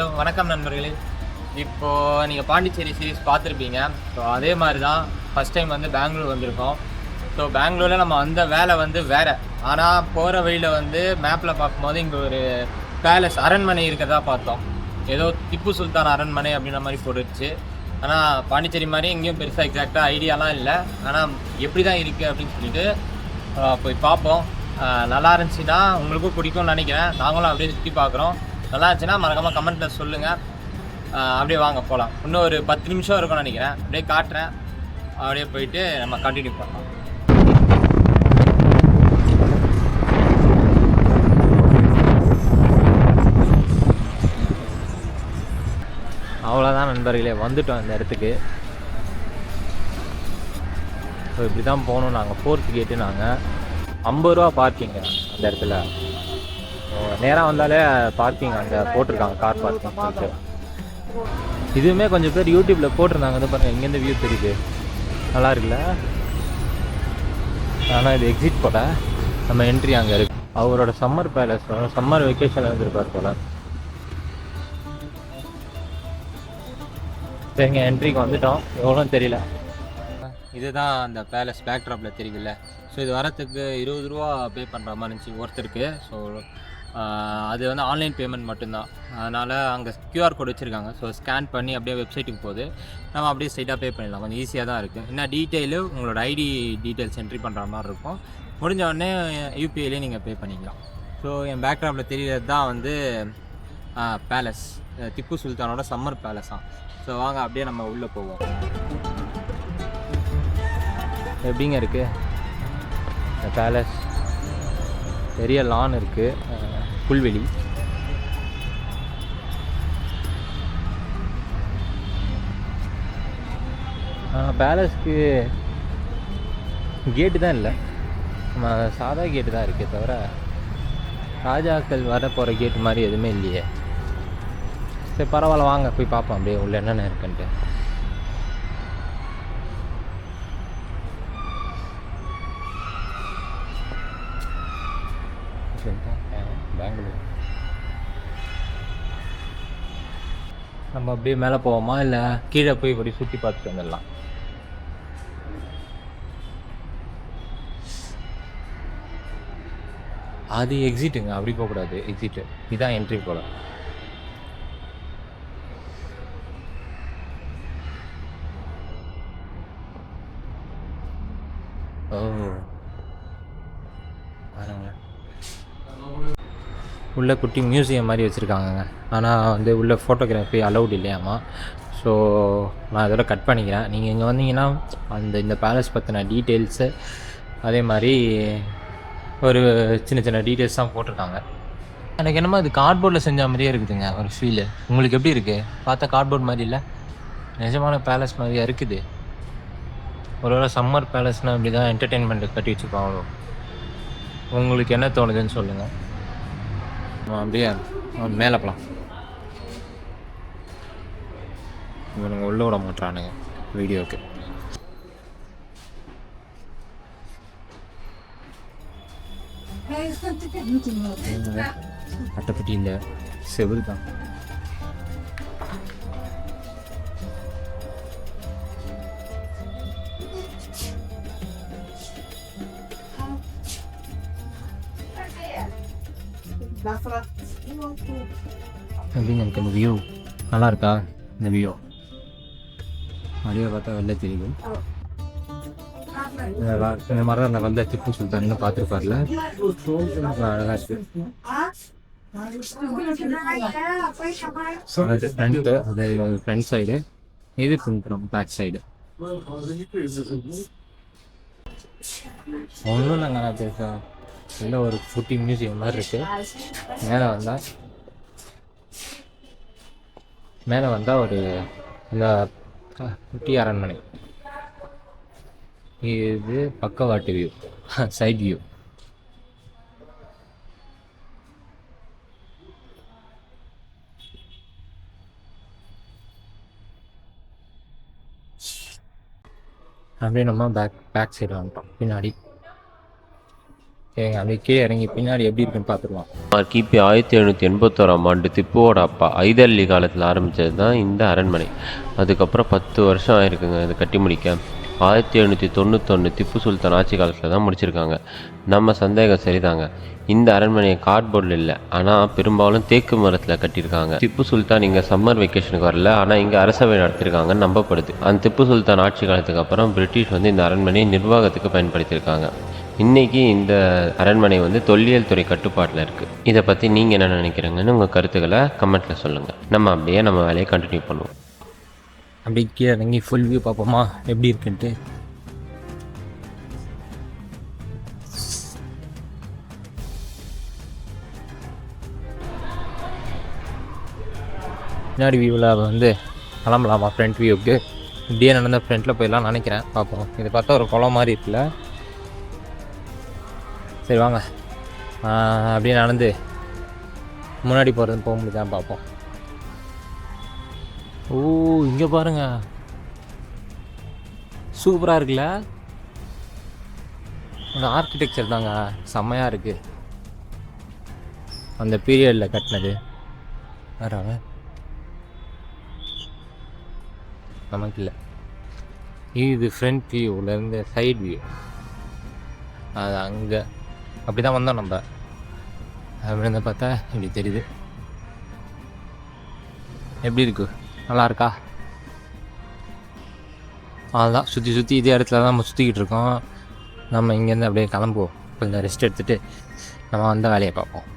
Hello வணக்கம் நண்பர்களே. இப்போது நீங்கள் பாண்டிச்சேரி சீரிஸ் பார்த்துருப்பீங்க. ஸோ அதே மாதிரி தான் ஃபஸ்ட் டைம் வந்து பெங்களூர் வந்திருக்கோம். ஸோ பெங்களூரில் நம்ம வந்த வேலை வந்து வேறு. ஆனால் போகிற வழியில் வந்து மேப்பில் பார்க்கும்போது இங்கே ஒரு பேலஸ் அரண்மனை இருக்கிறதா பார்த்தோம். ஏதோ திப்பு சுல்தான் அரண்மனை அப்படின்ற மாதிரி போட்டுருச்சு. ஆனால் பாண்டிச்சேரி மாதிரி எங்கேயும் பெருசாக எக்ஸாக்டாக ஐடியாலாம் இல்லை. ஆனால் எப்படி தான் இருக்குது அப்படின்னு சொல்லிட்டு போய் பார்ப்போம். நல்லா இருந்துச்சுன்னா உங்களுக்கும் பிடிக்கும்னு நினைக்கிறேன். நாங்களும் அப்படியே சுற்றி பார்க்குறோம். நல்லா இருந்துச்சுன்னா மறக்காமல் கமெண்ட்டில் சொல்லுங்கள். அப்படியே வாங்க போகலாம். இன்னும் ஒரு 10 நிமிஷம் இருக்கும்னு நினைக்கிறேன். அப்படியே காட்டுறேன். அப்படியே போயிட்டு நம்ம கண்டினியூ பண்ணலாம். அவ்வளோதான் நண்பர்களே, வந்துட்டோம் இந்த இடத்துக்கு. ஸோ இப்படி தான் போகணும். நாங்கள் 4th கேட்டு நாங்கள் 50 ரூபா பார்க்கிங்க அந்த இடத்துல. நேராக வந்தாலே பார்க்கிங் அங்கே போட்டிருக்காங்க, கார் பார்க்கிங் சொல்லிட்டு. இதுவுமே கொஞ்சம் பேர் யூடியூப்பில் போட்டிருந்தாங்க. வந்து பாருங்கள், இங்கேருந்து வியூ தெரியுது, நல்லா இருக்குல்ல. ஆனால் இது எக்ஸிட் போல, நம்ம என்ட்ரி அங்கே இருக்கு. அவரோட சம்மர் பேலஸ், சம்மர் வெக்கேஷனில் வந்துருப்பார் போல. சரிங்க, என்ட்ரிக்கு வந்துட்டோம். எவ்வளோன்னு தெரியல. இதுதான் அந்த பேலஸ் பேக்ட்ராப்பில் தெரியுதுல்ல. ஸோ இது வரத்துக்கு 20 ரூபா பே பண்ணுற மாதிரி இருந்துச்சு ஒருத்தருக்கு. ஸோ அது வந்து ஆன்லைன் பேமெண்ட் மட்டும்தான். அதனால் அங்கே QR கோட் வச்சுருக்காங்க. ஸோ ஸ்கேன் பண்ணி அப்படியே வெப்சைட்டுக்கு போகுது. நம்ம அப்படியே ஸ்ட்ரைட்டாக பே பண்ணிடலாம். கொஞ்சம் ஈஸியாக தான் இருக்குது. என்ன டீட்டெயிலு, உங்களோட ஐடி டீட்டெயில்ஸ் என்ட்ரி பண்ணுற மாதிரி இருக்கும். முடிஞ்ச உடனே யூபிஐலேயே நீங்கள் பே பண்ணிக்கலாம். ஸோ என் பேக்ட்ராப்பில் தெரிகிறது தான் வந்து பேலஸ், திப்பு சுல்தானோட சம்மர் பேலஸாக. ஸோ வாங்க அப்படியே நம்ம உள்ளே போவோம். எப்படிங்க இருக்குது இந்த பேலஸ்? பெரிய லான் இருக்குது, புல்வெளி. பேலஸ்க்கு கேட்டு தான் இல்லை, நம்ம சாதா கேட்டு தான் இருக்கே தவிர ராஜாக்கள் வர போகிற கேட்டு மாதிரி எதுவுமே இல்லையே. சரி பரவாயில்ல, வாங்க போய் பார்ப்போம் அப்படியே உள்ள என்னென்ன இருக்குன்ட்டு. பெங்களூர் நம்ம அப்படியே மேலே போவோமா, இல்லை கீழே போய் இப்படி சுற்றி பார்த்துட்டு வந்துடலாம்? அது எக்ஸிட்டுங்க, அப்படி போகக்கூடாது. எக்ஸிட்டு இதுதான் என்ட்ரி போல. ஓ பாருங்க, உள்ள குட்டி மியூசியம் மாதிரி வச்சுருக்காங்கங்க. ஆனால் வந்து உள்ள ஃபோட்டோகிராஃபி அலௌட் இல்லையாமா. ஸோ நான் அதோட கட் பண்ணிக்கிறேன். நீங்கள் இங்கே வந்தீங்கன்னா இந்த பேலஸ் பற்றின டீட்டெயில்ஸு, அதே மாதிரி ஒரு சின்ன சின்ன டீட்டெயில்ஸ் தான் போட்டிருக்காங்க. எனக்கு என்னமோ அது கார்ட்போர்டில் செஞ்ச மாதிரியே இருக்குதுங்க ஒரு ஃபீலு. உங்களுக்கு எப்படி இருக்குது? பார்த்தா கார்ட்போர்ட் மாதிரி இல்லை, நிஜமான பேலஸ் மாதிரியா இருக்குது. ஒருவேளை சம்மர் பேலஸ்னால் இப்படி தான் என்டர்டெயின்மெண்ட்டு கட்டி வச்சுருப்பாங்களோ? உங்களுக்கு என்ன தோணுதுன்னு சொல்லுங்கள். அப்படியே மேலே போகலாம். இவனுங்க உள்ள விட மாட்டானுங்க வீடியோவுக்கு. அட்டைப்பட்டி இல்லை, செவுரு தான். எப்படிங்க இருக்கு இந்த வியூ? நல்லா இருக்கா இந்த வியூ? அப்படியே பார்த்தா வெளில தெரியுது. இந்த மாதிரி அந்த வந்த திப்பு சுல்தான் பார்த்துருப்பார்ல, அழகா இருக்கு. ஃப்ரண்ட்டு, அது ஃப்ரண்ட் சைடு, இது பின்புறம் பேக் சைடு. ஒன்றும் இல்லைங்க, நான் பேச இல்லை, ஒரு குட்டி மியூசியம் மாதிரி இருக்குது. மேலே வந்தால் ஒரு இந்த குட்டி அரண்மனை. இது பக்கவாட்டு வியூ, சைட் வியூ. அப்படியே நம்ம பேக் சைடு வந்துட்டோம். பின்னாடி சரிங்க, அப்படியே கீழே இறங்கி பின்னாடி எப்படி இருக்குன்னு பார்த்துக்கலாம். கிபி 1781 திப்புவோட அப்பா ஐதர் அலி காலத்தில் ஆரம்பித்தது தான் இந்த அரண்மனை. அதுக்கப்புறம் 10 வருஷம் ஆயிருக்குங்க இது கட்டி முடிக்க. 1791 திப்பு சுல்தான் ஆட்சி காலத்தில் தான் முடிச்சிருக்காங்க. நம்ம சந்தேகம் சரிதாங்க. இந்த அரண்மனையை கார்ட்போர்டில் இல்லை, ஆனால் பெரும்பாலும் தேக்கு மரத்தில் கட்டியிருக்காங்க. திப்பு சுல்தான் இங்கே சம்மர் வெக்கேஷனுக்கு வரல, ஆனால் இங்கே அரசவை நடத்திருக்காங்கன்னு நம்பப்படுது. அந்த திப்பு சுல்தான் ஆட்சி காலத்துக்கு அப்புறம் பிரிட்டிஷ் வந்து இந்த அரண்மனையை நிர்வாகத்துக்கு பயன்படுத்தியிருக்காங்க. இன்றைக்கி இந்த அரண்மனை வந்து தொல்லியல் துறை கட்டுப்பாட்டில் இருக்குது. இதை பற்றி நீங்கள் என்ன நினைக்கிறீங்கன்னு உங்கள் கருத்துக்களை கமெண்ட்டில் சொல்லுங்கள். நம்ம அப்படியே நம்ம வேலையை கண்டினியூ பண்ணுவோம். அப்படியே கீழே இறங்கி ஃபுல் வியூ பார்ப்போமா எப்படி இருக்குன்ட்டு. பின்னாடி வியூவில் வந்து கிளம்பலாமா ஃப்ரண்ட் வியூவுக்கு. இப்படியே நடந்த ஃப்ரண்ட்டில் போயிடலாம் நினைக்கிறேன். பார்ப்போம். இது பார்த்தா ஒரு குளம் மாதிரி இருக்குல்ல. சரி வாங்க, அப்படியே நடந்து முன்னாடி போக முடியுதான் பார்ப்போம். ஓ, இங்கே பாருங்க, சூப்பராக இருக்குல்ல. அந்த ஆர்கிடெக்சர் தாங்க செம்மையாக இருக்குது. அந்த பீரியடில் கட்டினது வேற நமக்கு இல்லை. இது ஃப்ரண்ட் வியூவிலேருந்து சைட் வியூ. அது அங்கே அப்படி தான் வந்தோம் நம்ம. அப்படி இருந்தால் பார்த்தா இப்படி தெரியுது. எப்படி இருக்கு? நல்லா இருக்கா? அதுதான் சுற்றி இதே இடத்துல தான் நம்ம சுற்றிக்கிட்டு இருக்கோம். நம்ம இங்கேருந்து அப்படியே கிளம்புவோம். கொஞ்சம் ரெஸ்ட் எடுத்துகிட்டு நம்ம வந்த வேலையை பார்ப்போம்.